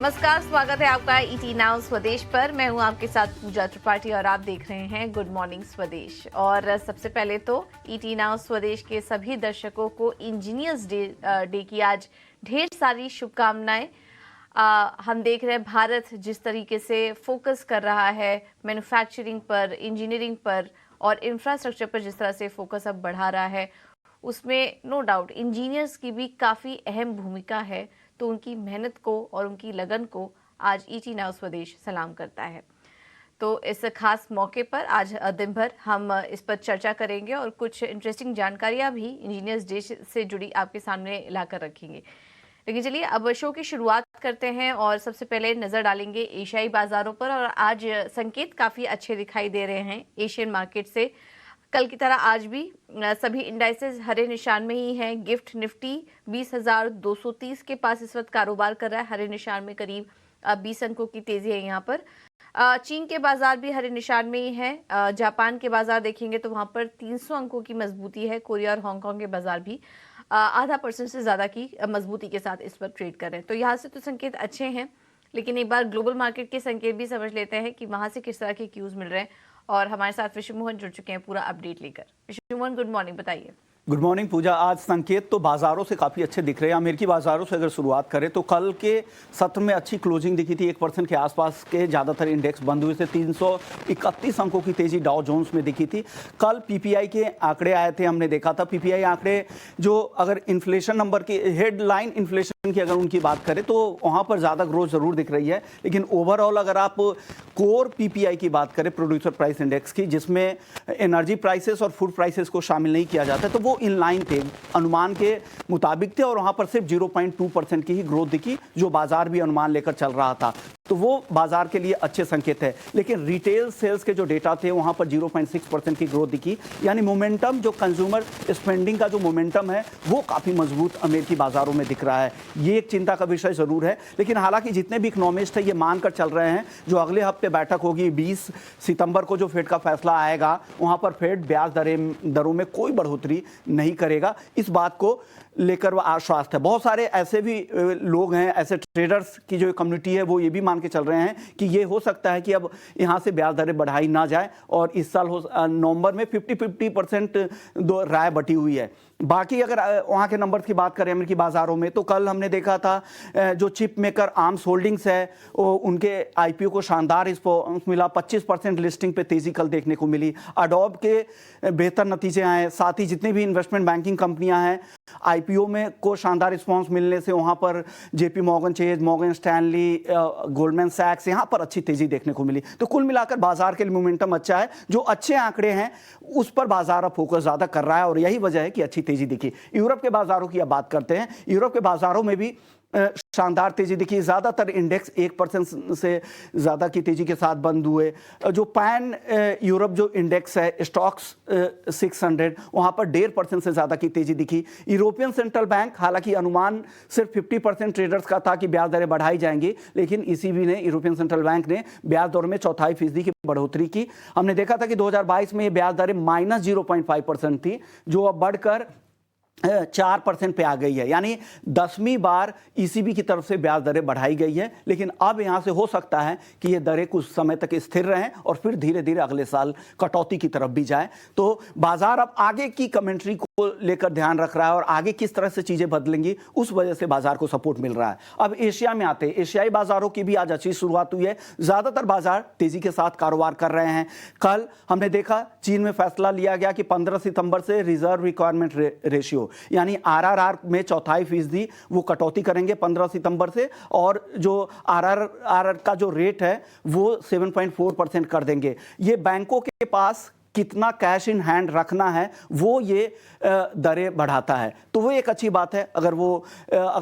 नमस्कार, स्वागत है आपका ईटी नाउ स्वदेश पर। मैं हूं आपके साथ पूजा त्रिपाठी और आप देख रहे हैं गुड मॉर्निंग स्वदेश। और सबसे पहले तो ईटी नाउ स्वदेश के सभी दर्शकों को इंजीनियर्स डे की आज ढेर सारी शुभकामनाएं। हम देख रहे हैं भारत जिस तरीके से फोकस कर रहा है मैन्युफैक्चरिंग पर, इंजीनियरिंग पर और इंफ्रास्ट्रक्चर पर, जिस तरह से फोकस अब बढ़ा रहा है, उसमें नो डाउट इंजीनियर्स की भी काफ़ी अहम भूमिका है। तो उनकी मेहनत को और उनकी लगन को आज ईटी नाउ स्वदेश सलाम करता है। तो इस खास मौके पर आज दिन भर हम इस पर चर्चा करेंगे और कुछ इंटरेस्टिंग जानकारियां भी इंजीनियर्स डे से जुड़ी आपके सामने लाकर रखेंगे। लेकिन चलिए अब शो की शुरुआत करते हैं और सबसे पहले नजर डालेंगे एशियाई बाजारों पर। और आज संकेत काफ़ी अच्छे दिखाई दे रहे हैं एशियन मार्केट से। कल की तरह आज भी सभी इंडाइसेस हरे निशान में ही हैं। गिफ्ट निफ्टी 20,230 के पास इस वक्त कारोबार कर रहा है, हरे निशान में करीब 20 अंकों की तेजी है यहाँ पर। चीन के बाजार भी हरे निशान में ही है। जापान के बाजार देखेंगे तो वहाँ पर 300 अंकों की मजबूती है। कोरिया और हांगकांग के बाजार भी आधा % से ज़्यादा की मजबूती के साथ इस पर ट्रेड कर रहे हैं। तो यहाँ से तो संकेत अच्छे हैं, लेकिन एक बार ग्लोबल मार्केट के संकेत भी समझ लेते हैं कि वहाँ से किस तरह के क्यूज मिल रहे हैं। और हमारे साथ विशु मोहन जुड़ चुके हैं पूरा अपडेट लेकर। विशु मोहन, गुड मॉर्निंग, बताइए। गुड मॉर्निंग पूजा। आज संकेत तो बाजारों से काफ़ी अच्छे दिख रहे हैं। अमेरिकी बाजारों से अगर शुरुआत करें तो कल के सत्र में अच्छी क्लोजिंग दिखी थी। 1% के आसपास के ज़्यादातर इंडेक्स बंद हुए थे। 331 अंकों की तेजी डाउ जोन्स में दिखी थी। कल पीपीआई के आंकड़े आए थे, हमने देखा था पीपीआई आंकड़े जो अगर इन्फ्लेशन नंबर की हेडलाइन इन्फ्लेशन की अगर उनकी बात करें तो वहाँ पर ज़्यादा ग्रोथ ज़रूर दिख रही है। लेकिन ओवरऑल अगर आप कोर पीपीआई की बात करें, प्रोड्यूसर प्राइस इंडेक्स की, जिसमें एनर्जी प्राइसेस और फूड प्राइसेस को शामिल नहीं किया जाता, तो वो इन लाइन थे, अनुमान के मुताबिक थे। और वहां पर सिर्फ 0.2% की ही ग्रोथ दिखी, जो बाजार भी अनुमान लेकर चल रहा था। तो वो बाजार के लिए अच्छे संकेत है। लेकिन रिटेल सेल्स के जो डेटा थे वहां पर 0.6% की ग्रोथ दिखी। यानी मोमेंटम, जो कंज्यूमर स्पेंडिंग का जो मोमेंटम है वो काफ़ी मजबूत अमेरिकी बाजारों में दिख रहा है। ये एक चिंता का विषय ज़रूर है। लेकिन हालांकि जितने भी इकोनॉमिस्ट है ये मानकर चल रहे हैं जो अगले हफ्ते बैठक होगी 20 सितंबर को, जो फेड का फैसला आएगा, वहां पर फेड ब्याज दरों में कोई बढ़ोतरी नहीं करेगा। इस बात को लेकर वह आश्वस्त है। बहुत सारे ऐसे भी लोग हैं, ऐसे ट्रेडर्स की जो कम्युनिटी है वो ये भी मान के चल रहे हैं कि ये हो सकता है कि अब यहाँ से ब्याज दरें बढ़ाई ना जाए। और इस साल नवंबर में 50% दो राय बटी हुई है। बाकी अगर वहाँ के नंबर्स की बात करें अमेरिकी बाजारों में, तो कल हमने देखा था जो चिप मेकर आर्म्स होल्डिंग्स है उनके आईपीओ को शानदार रिस्पॉन्स मिला। 25% लिस्टिंग पे तेजी कल देखने को मिली। अडोब के बेहतर नतीजे आए। साथ ही जितनी भी इन्वेस्टमेंट बैंकिंग कंपनियां हैं, आईपीओ में को शानदार रिस्पॉन्स मिलने से वहाँ पर JP Morgan Chase, Morgan Stanley, Goldman सैक्स, यहाँ पर अच्छी तेजी देखने को मिली। तो कुल मिलाकर बाजार के लिए मोमेंटम अच्छा है। जो अच्छे आंकड़े हैं उस पर बाजार अब फोकस ज़्यादा कर रहा है और यही वजह है कि अच्छी तेजी दिखी। यूरोप के बाजारों की अब बात करते हैं। यूरोप के बाजारों में भी शानदार तेजी दिखी। ज़्यादातर इंडेक्स 1% से ज़्यादा की तेजी के साथ बंद हुए। जो पैन यूरोप जो इंडेक्स है, स्टॉक्स 600, वहाँ पर 1.5% से ज़्यादा की तेजी दिखी। यूरोपियन सेंट्रल बैंक, हालांकि अनुमान सिर्फ 50% ट्रेडर्स का था कि ब्याज दरें बढ़ाई जाएंगी, लेकिन ईसीबी ने, यूरोपियन सेंट्रल बैंक ने ब्याज दरों में 0.25% की बढ़ोतरी की। हमने देखा था कि 2022 में ये ब्याज दरें -0.5% थी, जो अब बढ़कर 4% पे आ गई है। यानी 10वीं बार ईसीबी की तरफ से ब्याज दरें बढ़ाई गई है। लेकिन अब यहां से हो सकता है कि ये दरें कुछ समय तक स्थिर रहें और फिर धीरे धीरे अगले साल कटौती की तरफ भी जाए। तो बाजार अब आगे की कमेंट्री को लेकर ध्यान रख रहा है और आगे किस तरह से चीजें बदलेंगी उस वजह से बाजार को सपोर्ट मिल रहा है। अब एशिया में आते हैं। एशियाई बाजारों की भी आज अच्छी शुरुआत हुई है। ज्यादातर बाजार तेजी के साथ कारोबार कर रहे हैं। कल हमने देखा चीन में फैसला लिया गया कि 15 सितंबर से रिजर्व रिक्वायरमेंट रेशियो यानी आरआरआर में 0.25% वो कटौती करेंगे 15 सितंबर से। और जो आरआरआर का जो रेट है वो 7.4% कर देंगे। ये बैंकों के पास कितना कैश इन हैंड रखना है वो ये दरें बढ़ाता है। तो वो एक अच्छी बात है। अगर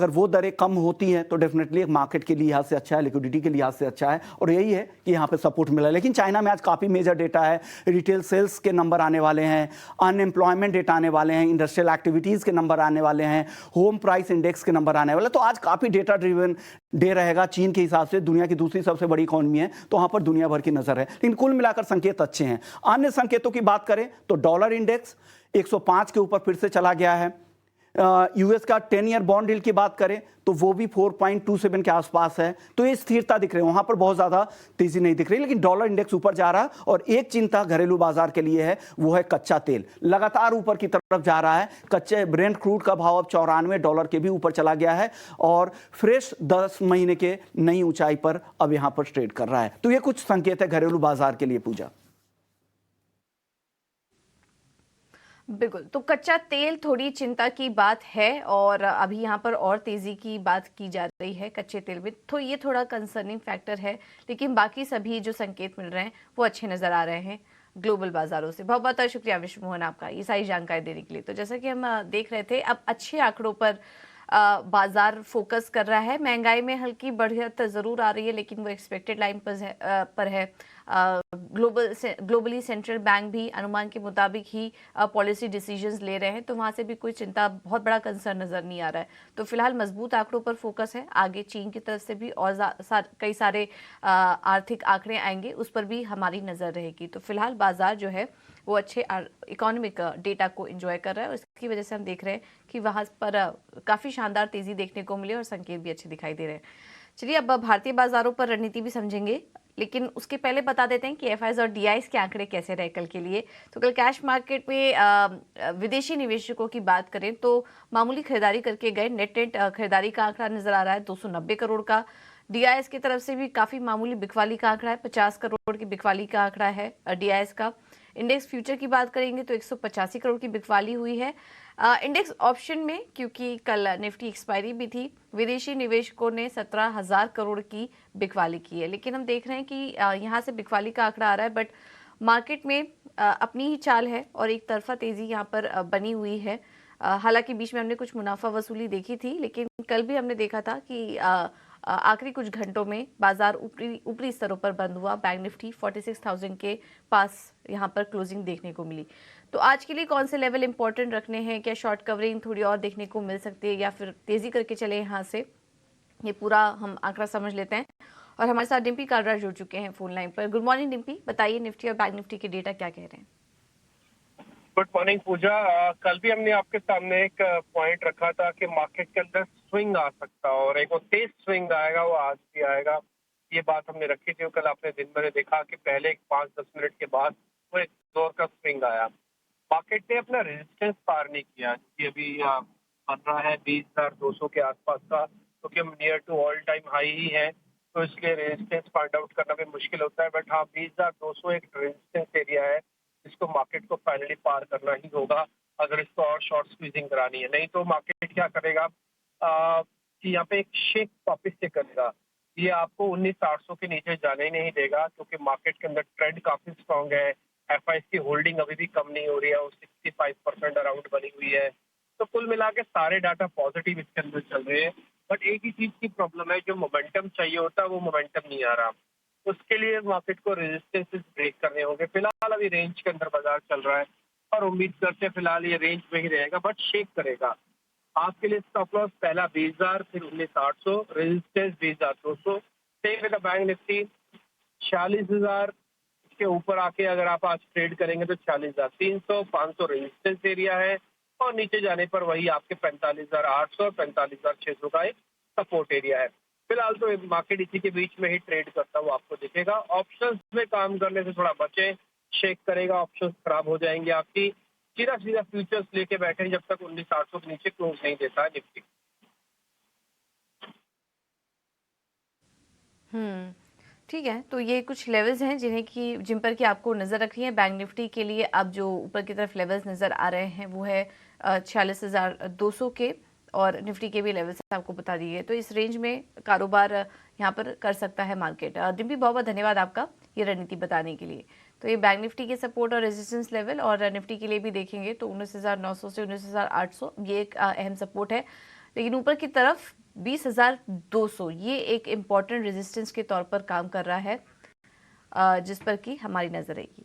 वो दरें कम होती हैं तो डेफिनेटली एक मार्केट के लिहाज से अच्छा है, लिक्विडिटी के लिहाज से अच्छा है। और यही है कि यहाँ पे सपोर्ट मिला है। लेकिन चाइना में आज काफ़ी मेजर डेटा है। रिटेल सेल्स के नंबर आने वाले हैं, अनएम्प्लॉयमेंट डेटा आने वाले हैं, इंडस्ट्रियल एक्टिविटीज़ के नंबर आने वाले हैं, होम प्राइस इंडेक्स के नंबर आने वाले। तो आज काफ़ी डेटा ड्रिवन डे रहेगा। चीन के हिसाब से दुनिया की दूसरी सबसे बड़ी इकॉनमी है, तो वहाँ पर दुनिया भर की नज़र है। लेकिन कुल मिलाकर संकेत अच्छे हैं। अन्य संकेतों की बात करें तो डॉलर इंडेक्स 105 के ऊपर फिर से चला गया है। यूएस का 10 ईयर बॉन्ड यील्ड की बात करें तो वो भी 4.27 के आसपास है, तो ये स्थिरता दिख रही है, वहां पर बहुत ज्यादा तेजी नहीं दिख रही। लेकिन डॉलर इंडेक्स ऊपर जा रहा है और एक चिंता घरेलू बाजार के लिए है, वो है कच्चा तेल लगातार ऊपर की तरफ जा रहा है। कच्चे ब्रेंट क्रूड का भाव अब $94 के भी ऊपर चला गया है और फ्रेश 10 महीने के नई ऊंचाई पर अब यहां पर ट्रेड कर रहा है। तो ये कुछ संकेत है घरेलू बाजार के लिए। पूजा, बिल्कुल, तो कच्चा तेल थोड़ी चिंता की बात है और अभी यहाँ पर और तेजी की बात की जा रही है कच्चे तेल में, तो ये थोड़ा कंसर्निंग फैक्टर है। लेकिन बाकी सभी जो संकेत मिल रहे हैं वो अच्छे नजर आ रहे हैं ग्लोबल बाजारों से। बहुत बहुत शुक्रिया विश्व मोहन आपका ये सारी जानकारी देने के लिए। तो जैसा कि हम देख रहे थे, अब अच्छे आंकड़ों पर बाजार फोकस कर रहा है। महंगाई में हल्की बढ़त जरूर आ रही है लेकिन वो एक्सपेक्टेड लाइन पर है। ग्लोबली सेंट्रल बैंक भी अनुमान के मुताबिक ही पॉलिसी डिसीजंस ले रहे हैं, तो वहां से भी कोई चिंता, बहुत बड़ा कंसर्न नजर नहीं आ रहा है। तो फिलहाल मजबूत आंकड़ों पर फोकस है। आगे चीन की तरफ से भी और कई सारे आर्थिक आंकड़े आएंगे, उस पर भी हमारी नजर रहेगी। तो फिलहाल बाजार जो है वो अच्छे इकोनॉमिक डेटा को एंजॉय कर रहा है और इसकी वजह से हम देख रहे हैं कि वहां पर काफी शानदार तेजी देखने को मिली और संकेत भी अच्छे दिखाई दे रहे हैं। चलिए अब भारतीय बाजारों पर रणनीति भी समझेंगे, लेकिन उसके पहले बता देते हैं कि एफआईज और डीआईज के आंकड़े कैसे रहे कल के लिए। तो कल कैश मार्केट में विदेशी निवेशकों की बात करें तो मामूली खरीदारी करके गए। नेट खरीदारी का आंकड़ा नजर आ रहा है 290 करोड़ का। डीआईएस की तरफ से भी काफी मामूली बिकवाली का आंकड़ा है, 50 करोड़ की बिकवाली का आंकड़ा है डीआईएस का। इंडेक्स फ्यूचर की बात करेंगे तो 185 करोड़ की बिकवाली हुई है। इंडेक्स ऑप्शन में, क्योंकि कल निफ्टी एक्सपायरी भी थी, विदेशी निवेशकों ने 17,000 करोड़ की बिकवाली की है। लेकिन हम देख रहे हैं कि यहाँ से बिकवाली का आंकड़ा आ रहा है, बट मार्केट में अपनी ही चाल है और एक तरफा तेजी यहाँ पर बनी हुई है। हालांकि बीच में हमने कुछ मुनाफा वसूली देखी थी, लेकिन कल भी हमने देखा था कि आखिरी कुछ घंटों में बाजार ऊपरी स्तरों पर बंद हुआ। बैंक निफ्टी 46,000 के पास यहाँ पर क्लोजिंग देखने को मिली। तो आज के लिए कौन से लेवल इंपॉर्टेंट रखने हैं? क्या शॉर्ट कवरिंग थोड़ी और देखने को मिल सकती है या फिर तेजी करके चले यहाँ से? ये पूरा हम आंकड़ा समझ लेते हैं और हमारे साथ डिम्पी कालरा जुड़ चुके हैं फोन लाइन पर। गुड मॉर्निंग डिम्पी, बताइए निफ्टी और बैंक निफ्टी के डेटा क्या कह रहे हैं? गुड मॉर्निंग पूजा। कल भी हमने आपके सामने एक पॉइंट रखा था कि मार्केट के अंदर स्विंग आ सकता और एक वो तेज स्विंग आएगा, वो आज भी आएगा। ये बात हमने रखी थी। कल आपने दिन भर देखा कि पहले 5-10 मिनट के बाद वो एक जोर का स्विंग आया। मार्केट ने अपना रेजिस्टेंस पार नहीं किया, कि अभी बन रहा है 20,200 के आसपास का, क्योंकि हम near to all time high ही है, तो इसलिए रेजिस्टेंस फाइंड आउट करना भी मुश्किल होता है। बट हाँ, 20,200 एक रेजिस्टेंस एरिया है जिसको मार्केट को फाइनली पार करना ही होगा अगर इसको और शॉर्ट स्क्वीजिंग करानी है। नहीं तो मार्केट क्या करेगा कि यहाँ पे एक शेक वापिस से करेगा। ये आपको 19,800 के नीचे जाने ही नहीं देगा, क्योंकि मार्केट के अंदर ट्रेंड काफी स्ट्रांग है। एफआईएस की होल्डिंग अभी भी कम नहीं हो रही है, वो 65% अराउंड बनी हुई है। तो कुल मिला के सारे डाटा पॉजिटिव इसके अंदर चल रहे हैं। बट एक ही चीज की प्रॉब्लम है, जो मोमेंटम चाहिए होता है वो मोमेंटम नहीं आ रहा। उसके लिए मार्केट को रेजिस्टेंसेस ब्रेक करने होंगे। फिलहाल अभी रेंज के अंदर बाजार चल रहा है और उम्मीद करते हैं फिलहाल ये रेंज में ही रहेगा, बट शेक करेगा। आपके लिए स्टॉप लॉस पहला 20,000, फिर 19,800, resistance 20,200। Same with bank Nifty 46,000 के ऊपर आके अगर आप आज ट्रेड करेंगे तो 46,300, 500 रेजिस्टेंस एरिया है और नीचे जाने पर वही आपके 45,800 और 45,600 का एक सपोर्ट एरिया है। फिलहाल तो मार्केट इसी के बीच में ही ट्रेड करता हुआ आपको दिखेगा। ऑप्शंस में काम करने से थोड़ा बचें, शेक करेगा, ऑप्शंस खराब हो जाएंगे आपकी। सीधा सीधा फ्यूचर्स लेके बैठे जब तक 19,800 के नीचे क्लोज नहीं देता है निफ्टी। ठीक है, तो ये कुछ लेवल्स हैं जिन पर कि आपको नजर रखनी है। बैंक निफ्टी के लिए अब जो ऊपर की तरफ लेवल्स नजर आ रहे हैं वो है 46,200 के, और निफ्टी के भी लेवल्स आपको बता दिए। तो इस रेंज में कारोबार यहाँ पर कर सकता है मार्केट। डिम्पी, बहुत बहुत धन्यवाद आपका ये रणनीति बताने के लिए। तो ये बैंक निफ्टी के सपोर्ट और रेजिस्टेंस लेवल, और निफ्टी के लिए भी देखेंगे तो 19,900 से 19,800 ये एक अहम सपोर्ट है। लेकिन ऊपर की तरफ 20,200 ये एक इम्पॉर्टेंट रेजिस्टेंस के तौर पर काम कर रहा है, जिस पर कि हमारी नजर रहेगी।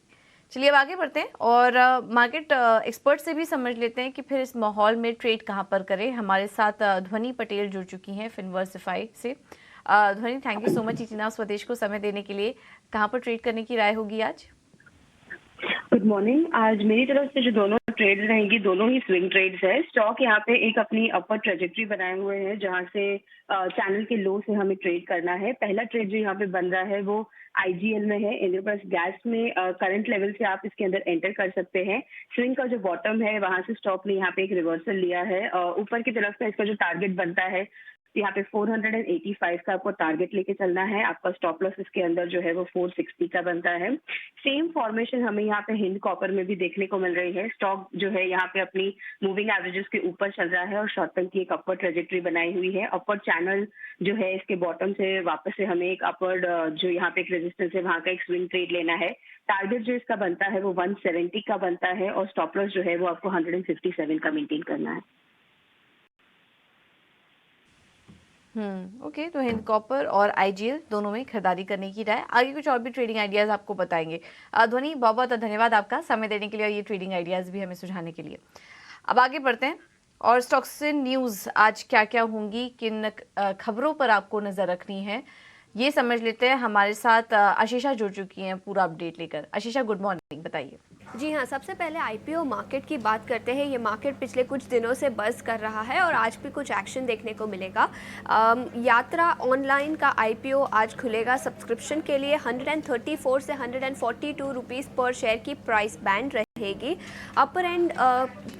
चलिए अब आगे बढ़ते हैं और मार्केट एक्सपर्ट से भी समझ लेते हैं कि फिर इस माहौल में ट्रेड कहां पर करें। हमारे साथ ध्वनि पटेल जुड़ चुकी हैं फिनवर्सिफाई से। ध्वनि, थैंक यू सो मच इतना स्वदेश को समय देने के लिए। कहां पर ट्रेड करने की राय होगी आज? Good morning. आज मेरी तरफ से जो दोनों ट्रेड रहेंगी, दोनों ही स्विंग ट्रेड्स है। स्टॉक यहाँ पे एक अपनी अपर ट्रेजेक्ट्री बनाए हुए हैं, जहाँ से चैनल के लो से हमें ट्रेड करना है। पहला ट्रेड जो यहाँ पे बन रहा है वो आईजीएल में है, इंद्रप्रस्थ गैस में। करंट लेवल से आप इसके अंदर एंटर कर सकते हैं। स्विंग का जो बॉटम है वहां से स्टॉक ने यहाँ पे एक रिवर्सल लिया है। ऊपर की तरफ का इसका जो टारगेट बनता है यहाँ पे 485 का आपको टारगेट लेके चलना है। आपका स्टॉप लॉस इसके अंदर जो है वो 460 का बनता है। सेम फॉर्मेशन हमें यहाँ पे हिंद कॉपर में भी देखने को मिल रही है। स्टॉक जो है यहाँ पे अपनी मूविंग एवरेजेस के ऊपर चल रहा है और शॉर्ट टर्म की एक अपवर्ड ट्रेजेक्ट्री बनाई हुई है। अपवर्ड चैनल जो है इसके बॉटम से वापस से हमें एक अपवर्ड जो यहाँ पे एक रेजिस्टेंस है वहाँ का एक स्विंग ट्रेड लेना है। टारगेट जो इसका बनता है वो 170 का बनता है और स्टॉप लॉस जो है वो आपको 157 का मेंटेन करना है। ओके, तो हिंद कॉपर और आईजीएल दोनों में खरीदारी करने की राय। आगे कुछ और भी ट्रेडिंग आइडियाज आपको बताएंगे। ध्वनि, बहुत बहुत धन्यवाद आपका समय देने के लिए और ये ट्रेडिंग आइडियाज भी हमें सुझाने के लिए। अब आगे बढ़ते हैं और स्टॉक्स न्यूज़ आज क्या क्या होंगी, किन खबरों पर आपको नज़र रखनी है, ये समझ लेते हैं। हमारे साथ आशीषा जुड़ चुकी हैं पूरा अपडेट लेकर। आशीषा, गुड मॉर्निंग, बताइए। जी हाँ, सबसे पहले आईपीओ मार्केट की बात करते हैं। ये मार्केट पिछले कुछ दिनों से बज़ कर रहा है और आज भी कुछ एक्शन देखने को मिलेगा। यात्रा ऑनलाइन का आईपीओ आज खुलेगा। सब्सक्रिप्शन के लिए 134 से 142 रुपीज़ पर शेयर की प्राइस बैंड रहेगी। अपर एंड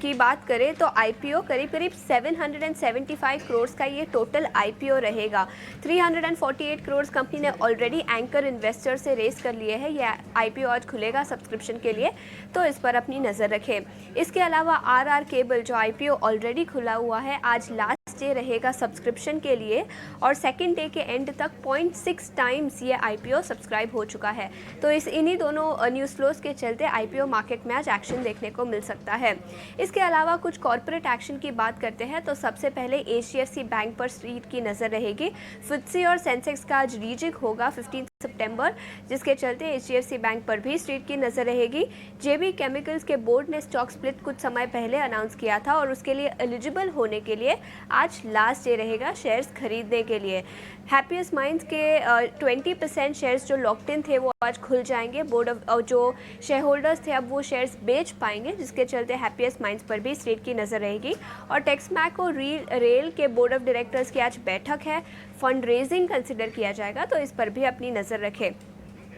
की बात करें तो आईपीओ करीब करीब 775 करोड़ का ये टोटल आईपीओ रहेगा। 348 करोड़ कंपनी ने ऑलरेडी एंकर इन्वेस्टर से रेस कर लिए हैं। ये आईपीओ आज खुलेगा सब्सक्रिप्शन के लिए, तो इस पर अपनी नज़र रखें। इसके अलावा आरआर केबल जो आईपीओ ऑलरेडी खुला हुआ है, आज लास्ट डे रहेगा सब्सक्रिप्शन के लिए और सेकेंड डे के एंड तक 0.6 टाइम्स ये आईपीओ सब्सक्राइब हो चुका है। तो इन्हीं दोनों न्यूज़ फ्लोज के चलते आईपीओ मार्केट में आज एक्शन देखने को मिल सकता है। इसके अलावा कुछ कॉर्पोरेट एक्शन की बात करते हैं तो सबसे पहले एचडीएफसी बैंक पर स्ट्रीट की नज़र रहेगी। FTSE और सेंसेक्स का आज रीजिंग होगा 15 सितंबर, जिसके चलते एचडीएफसी बैंक पर भी स्ट्रीट की नज़र रहेगी। जेबी केमिकल्स के बोर्ड ने स्टॉक स्प्लिट कुछ समय पहले अनाउंस किया था और उसके लिए एलिजिबल होने के लिए आज लास्ट डे रहेगा शेयर्स खरीदने के लिए। हैप्पीएस्ट माइंड्स के 20% शेयर्स जो लॉक्ड इन थे वो आज खुल जाएंगे। बोर्ड ऑफ जो शेयर होल्डर्स थे अब वो शेयर्स बेच पाएंगे, जिसके चलते हैप्पीएस्ट माइंड्स पर भी स्ट्रीट की नज़र रहेगी। और टेक्समैक और रेल के बोर्ड ऑफ डायरेक्टर्स की आज बैठक है। फंड रेजिंग कंसिडर किया जाएगा, तो इस पर भी अपनी नज़र रखें।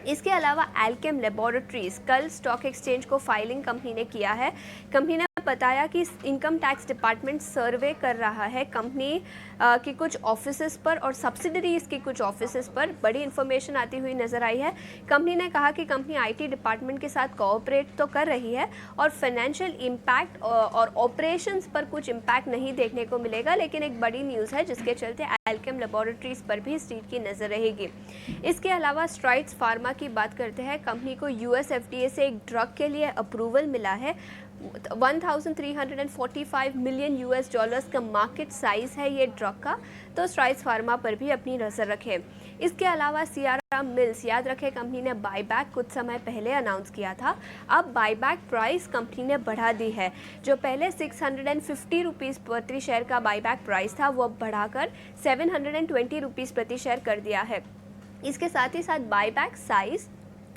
इसके अलावा एल्केम लेबोरेटरीज कल स्टॉक एक्सचेंज को फाइलिंग कंपनी ने किया है। कंपनी ने बताया कि इनकम टैक्स डिपार्टमेंट सर्वे कर रहा है कंपनी की कुछ ऑफिसेस पर और सब्सिडरीज की कुछ ऑफिसेस पर। बड़ी इन्फॉर्मेशन आती हुई नज़र आई है। कंपनी ने कहा कि कंपनी आईटी डिपार्टमेंट के साथ कोऑपरेट तो कर रही है और फाइनेंशियल इम्पैक्ट और ऑपरेशंस पर कुछ इम्पैक्ट नहीं देखने को मिलेगा, लेकिन एक बड़ी न्यूज़ है जिसके चलते एल्केम लेबोरेटरीज पर भी स्ट्रीट की नज़र रहेगी। इसके अलावा स्ट्राइड्स फार्मा की बात करते हैं। कंपनी को यूएस एफडीए से एक ड्रग के लिए अप्रूवल मिला है। 1345 मिलियन यूएस डॉलर्स का मार्केट साइज है ये ड्रग का, तो स्ट्राइड्स फार्मा पर भी अपनी नज़र रखें। इसके अलावा सियाराम मिल्स, याद रखें कंपनी ने बाईबैक कुछ समय पहले अनाउंस किया था। अब बाईबैक प्राइस कंपनी ने बढ़ा दी है। जो पहले 650 रुपीज़ प्रति शेयर का बाईबैक प्राइस था वो अब बढ़ाकर 720 रुपीज़ प्रति शेयर कर दिया है। इसके साथ ही साथ बाईबैक साइज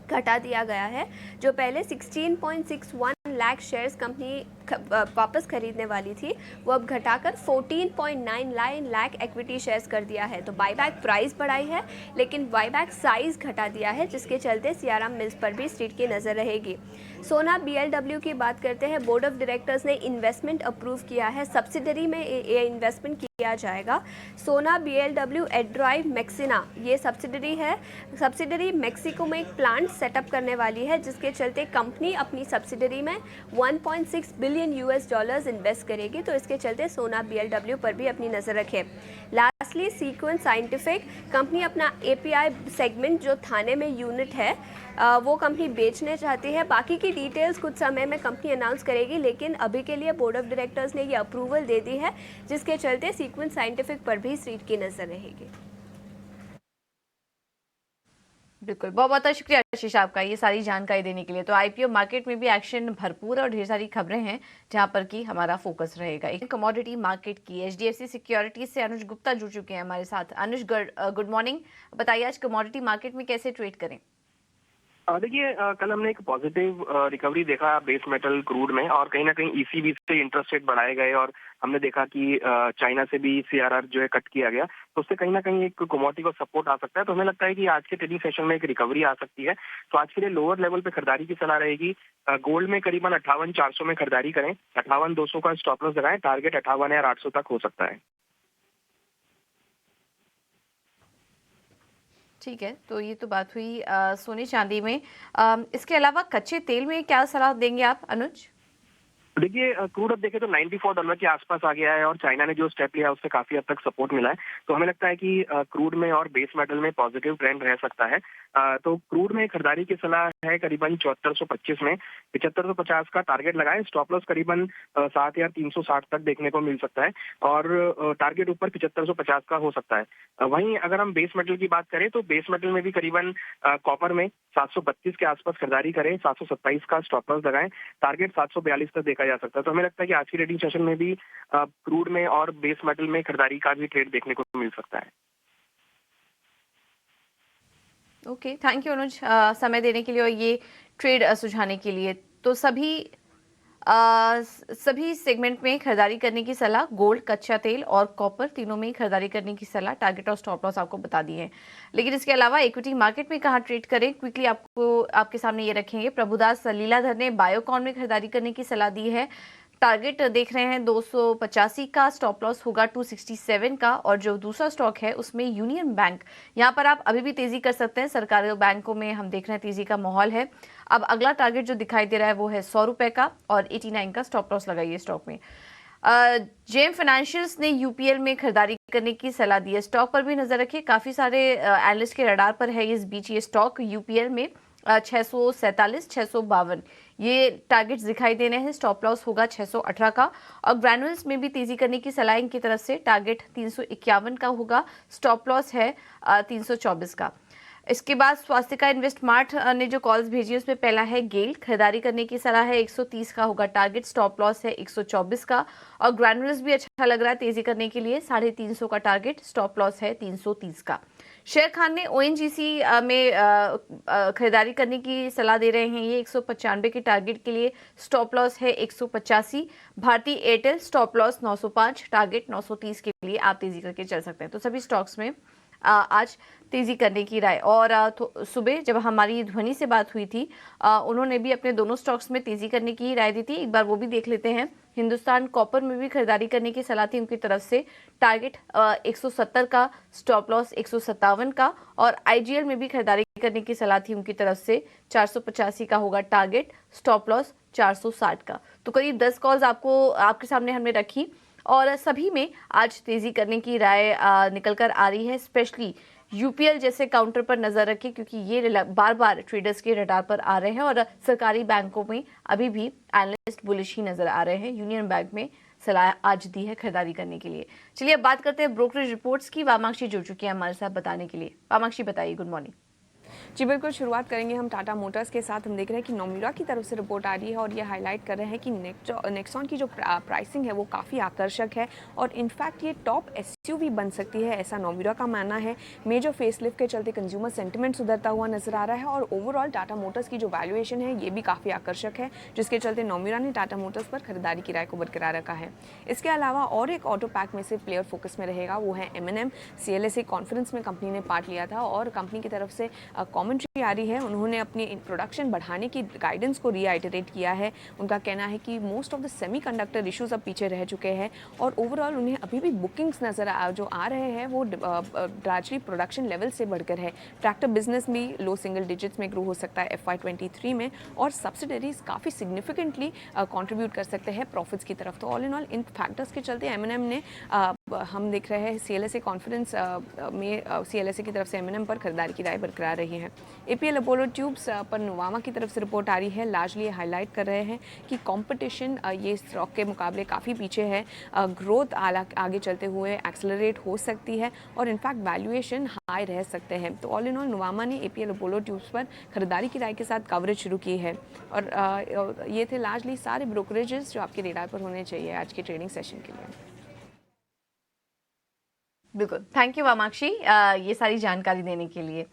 घटा दिया गया है। जो पहले 16.61 लाख शेयर्स कंपनी वापस खरीदने वाली थी वो अब घटाकर 14.99 लाख इक्विटी शेयर्स कर दिया है। तो बाईबैक प्राइस बढ़ाई है लेकिन बाईबैक साइज घटा दिया है, जिसके चलते सियाराम मिल्स पर भी स्ट्रीट की नज़र रहेगी। सोना BLW की बात करते हैं। बोर्ड ऑफ डायरेक्टर्स ने इन्वेस्टमेंट अप्रूव किया है। सब्सिडरी में ये इन्वेस्टमेंट किया जाएगा। सोना BLW एड्राइव मैक्सिना ये सब्सिडरी है। सब्सिडरी मेक्सिको में एक प्लांट सेटअप करने वाली है, जिसके चलते कंपनी अपनी सब्सिडरी में 1.6 बिलियन यूएस डॉलर्स इन्वेस्ट करेगी। तो इसके चलते सोना BLW पर भी अपनी नज़र रखें। लास्टली सीक्वेंस साइंटिफिक, कंपनी अपना API सेगमेंट जो थाने में यूनिट है वो कंपनी बेचने चाहती है। बाकी की डिटेल्स कुछ समय में कंपनी अनाउंस करेगी, लेकिन अभी के लिए बोर्ड ऑफ डायरेक्टर्स ने ये अप्रूवल दे दी है, जिसके चलते सीक्वेंस साइंटिफिक पर भी स्ट्रीट की नज़र रहेगी। बिल्कुल, बहुत बहुत शुक्रिया आशीष आपका ये सारी जानकारी देने के लिए। तो आईपीओ मार्केट में भी एक्शन भरपूर और ढेर सारी खबरें हैं जहां पर कि हमारा फोकस रहेगा। एक कमोडिटी मार्केट की HDFC सिक्योरिटीज से अनुज गुप्ता जुड़ चुके हैं हमारे साथ। अनुज, गुड मॉर्निंग, बताइए आज कमोडिटी मार्केट में कैसे ट्रेड करें। देखिए कल हमने एक पॉजिटिव रिकवरी देखा बेस मेटल क्रूड में, और कहीं ना कहीं ईसीबी से इंटरेस्ट रेट बढ़ाए गए, और हमने देखा कि चाइना से भी सीआरआर जो है कट किया गया, तो उससे कहीं ना कहीं एक कमोडिटी को सपोर्ट आ सकता है। तो हमें लगता है कि आज के ट्रेडिंग सेशन में एक रिकवरी आ सकती है। तो आज के लिए लोअर लेवल पे खरीदारी की सलाह रहेगी। गोल्ड में करीबन 58,400 में खरीदारी करें, 58,200 का स्टॉप लॉस लगाएं, टारगेट 58,800 तक हो सकता है। ठीक है, तो ये तो बात हुई सोने चांदी में। इसके अलावा कच्चे तेल में क्या सलाह देंगे आप, अनुज? देखिए क्रूड अब देखें तो $94 के आसपास आ गया है, और चाइना ने जो स्टेप लिया है उससे काफी हद तक सपोर्ट मिला है। तो हमें लगता है कि क्रूड में और बेस मेटल में पॉजिटिव ट्रेंड रह सकता है। तो क्रूड में खरीदारी की सलाह है करीबन 7425 में, 7550 का टारगेट लगाएं, स्टॉप लॉस करीबन 7360 तक देखने को मिल सकता है, और टारगेट ऊपर 7550 का हो सकता है। वहीं अगर हम बेस मेटल की बात करें तो बेस मेटल में भी करीबन कॉपर में 732 के आसपास खरीदारी करें, 727 का स्टॉप लॉस लगाएं, टारगेट 742 तक देखा जा सकता है। तो हमें लगता है कि आज की ट्रेडिंग सेशन में भी क्रूड में और बेस मेटल में खरीदारी का भी ट्रेड देखने को मिल सकता है। ओके, थैंक यू अनुज, समय देने के लिए और ये ट्रेड सुझाने के लिए। तो सभी सेगमेंट में खरीदारी करने की सलाह, गोल्ड, कच्चा तेल और कॉपर तीनों में खरीदारी करने की सलाह, टारगेट और स्टॉप लॉस आपको बता दिए हैं। लेकिन इसके अलावा इक्विटी मार्केट में कहाँ ट्रेड करें, क्विकली आपके सामने ये रखेंगे। प्रभुदास लीलाधर ने बायोकॉन में खरीदारी करने की सलाह दी है। टारगेट देख रहे हैं 285 का, स्टॉप लॉस होगा 267 का। और जो दूसरा स्टॉक है उसमें यूनियन बैंक, यहाँ पर आप अभी भी तेजी कर सकते हैं। सरकारी बैंकों में हम देख रहे हैं तेजी का माहौल है। अब अगला टारगेट जो दिखाई दे रहा है वो है 100 रुपए का, और 89 का स्टॉप लॉस लगाइए स्टॉक में। जेम फाइनेंशियल्स ने यूपीएल में खरीदारी करने की सलाह दी है। स्टॉक पर भी नजर रखिए, काफी सारे एनालिस्ट के रडार पर है इस बीच ये स्टॉक। यूपीएल में 647, 652 ये टारगेट्स दिखाई देने हैं। स्टॉप लॉस होगा 618 का। और ग्रैनुअल्स में भी तेजी करने की सलाह इनकी तरफ से, टारगेट 351 का होगा, स्टॉप लॉस है 324 का। इसके बाद स्वास्तिका इन्वेस्टमार्ट ने जो कॉल्स भेजी उसमें पहला है गेल, खरीदारी करने की सलाह है 130 का होगा टारगेट, स्टॉप लॉस है 124 का। और ग्रैनुअल्स भी अच्छा लग रहा है तेजी करने के लिए, 350 का टारगेट, स्टॉप लॉस है 330 का। शेर खान ने ओएनजीसी में खरीदारी करने की सलाह दे रहे हैं, ये 195 के टारगेट के लिए, स्टॉप लॉस है 185। भारतीय एयरटेल स्टॉप लॉस 905, टारगेट 930 के लिए आप तेजी करके चल सकते हैं। तो सभी स्टॉक्स में आज तेजी करने की राय। और सुबह जब हमारी ध्वनि से बात हुई थी उन्होंने भी अपने दोनों स्टॉक्स में तेजी करने की राय दी थी, एक बार वो भी देख लेते हैं। हिंदुस्तान कॉपर में भी खरीदारी करने की सलाह थी उनकी तरफ से, टारगेट 170 का, स्टॉप लॉस 157 का। और आईजीएल में भी खरीदारी करने की सलाह थी उनकी तरफ से, 485 का होगा टारगेट, स्टॉप लॉस 460 का। तो करीब 10 कॉल्स आपके सामने हमने रखी, और सभी में आज तेजी करने की राय निकल कर आ रही है। स्पेशली यूपीएल जैसे काउंटर पर नजर रखें, क्योंकि ये बार बार ट्रेडर्स के रडार पर आ रहे हैं। और सरकारी बैंकों में अभी भी एनालिस्ट बुलिश ही नजर आ रहे हैं। यूनियन बैंक में सलाह आज दी है खरीदारी करने के लिए। चलिए अब बात करते हैं ब्रोकरेज रिपोर्ट्स की। वामाक्षी जुड़ चुकी है हमारे साथ बताने के लिए। वामाक्षी बताइए, गुड मॉर्निंग। जी बिल्कुल, शुरुआत करेंगे हम टाटा मोटर्स के साथ। हम देख रहे हैं कि नोमिरा की तरफ से रिपोर्ट आ रही है, और ये हाईलाइट कर रहे हैं कि नेक्सॉन की जो प्राइसिंग है वो काफ़ी आकर्षक है, और इनफैक्ट ये टॉप एसयूवी बन सकती है, ऐसा नोमिरा का मानना है। मेजर फेसलिफ्ट के चलते कंज्यूमर सेंटिमेंट सुधरता हुआ नजर आ रहा है, और ओवरऑल टाटा मोटर्स की जो वैल्यूएशन है ये भी काफ़ी आकर्षक है, जिसके चलते नोमिरा ने टाटा मोटर्स पर खरीदारी की राय को बरकरार रखा है। इसके अलावा और एक ऑटो पैक में से प्लेयर फोकस में रहेगा, वो है M&M। CLSA कॉन्फ्रेंस में कंपनी ने पार्ट लिया था, और कंपनी की तरफ से कमेंट्री आ रही है। उन्होंने अपनी प्रोडक्शन बढ़ाने की गाइडेंस को रीआइटरेट किया है। उनका कहना है कि most of the semiconductor issues अब पीछे रह चुके हैं, और ओवरऑल उन्हें अभी भी बुकिंग्स जो आ रहे हैं वो ग्रेजुअली प्रोडक्शन लेवल से बढ़कर है। ट्रैक्टर बिजनेस भी लो सिंगल डिजिट्स में ग्रो हो सकता है FY23 में, और सब्सिडरीज काफ़ी सिग्निफिकेंटली कंट्रीब्यूट कर सकते हैं प्रॉफिट्स की तरफ। तो all in all in factors के चलते M&M ने हम देख रहे हैं CLSA कॉन्फ्रेंस में CLSA की तरफ से M&M पर खरीदारी की राय बरकरार रही है। APL अपोलो ट्यूब्स पर नोवामा की तरफ से रिपोर्ट आ रही है। लार्जली हाईलाइट कर रहे हैं कि कंपटीशन ये स्टॉक के मुकाबले काफ़ी पीछे है, ग्रोथ आगे चलते हुए एक्सेलरेट हो सकती है, और इनफैक्ट वैल्यूएशन हाई रह सकते हैं। तो ऑल इन ऑल नोवामा ने APL अपोलो ट्यूब्स पर खरीदारी की राय के साथ कवरेज शुरू की है। और ये थे लार्जली सारे ब्रोकरेजेस जो आपके रेडार पर होने चाहिए आज के ट्रेडिंग सेशन के लिए। बिल्कुल, थैंक यू वामाक्षी ये सारी जानकारी देने के लिए।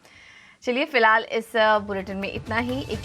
चलिए फिलहाल इस बुलेटिन में इतना ही। एक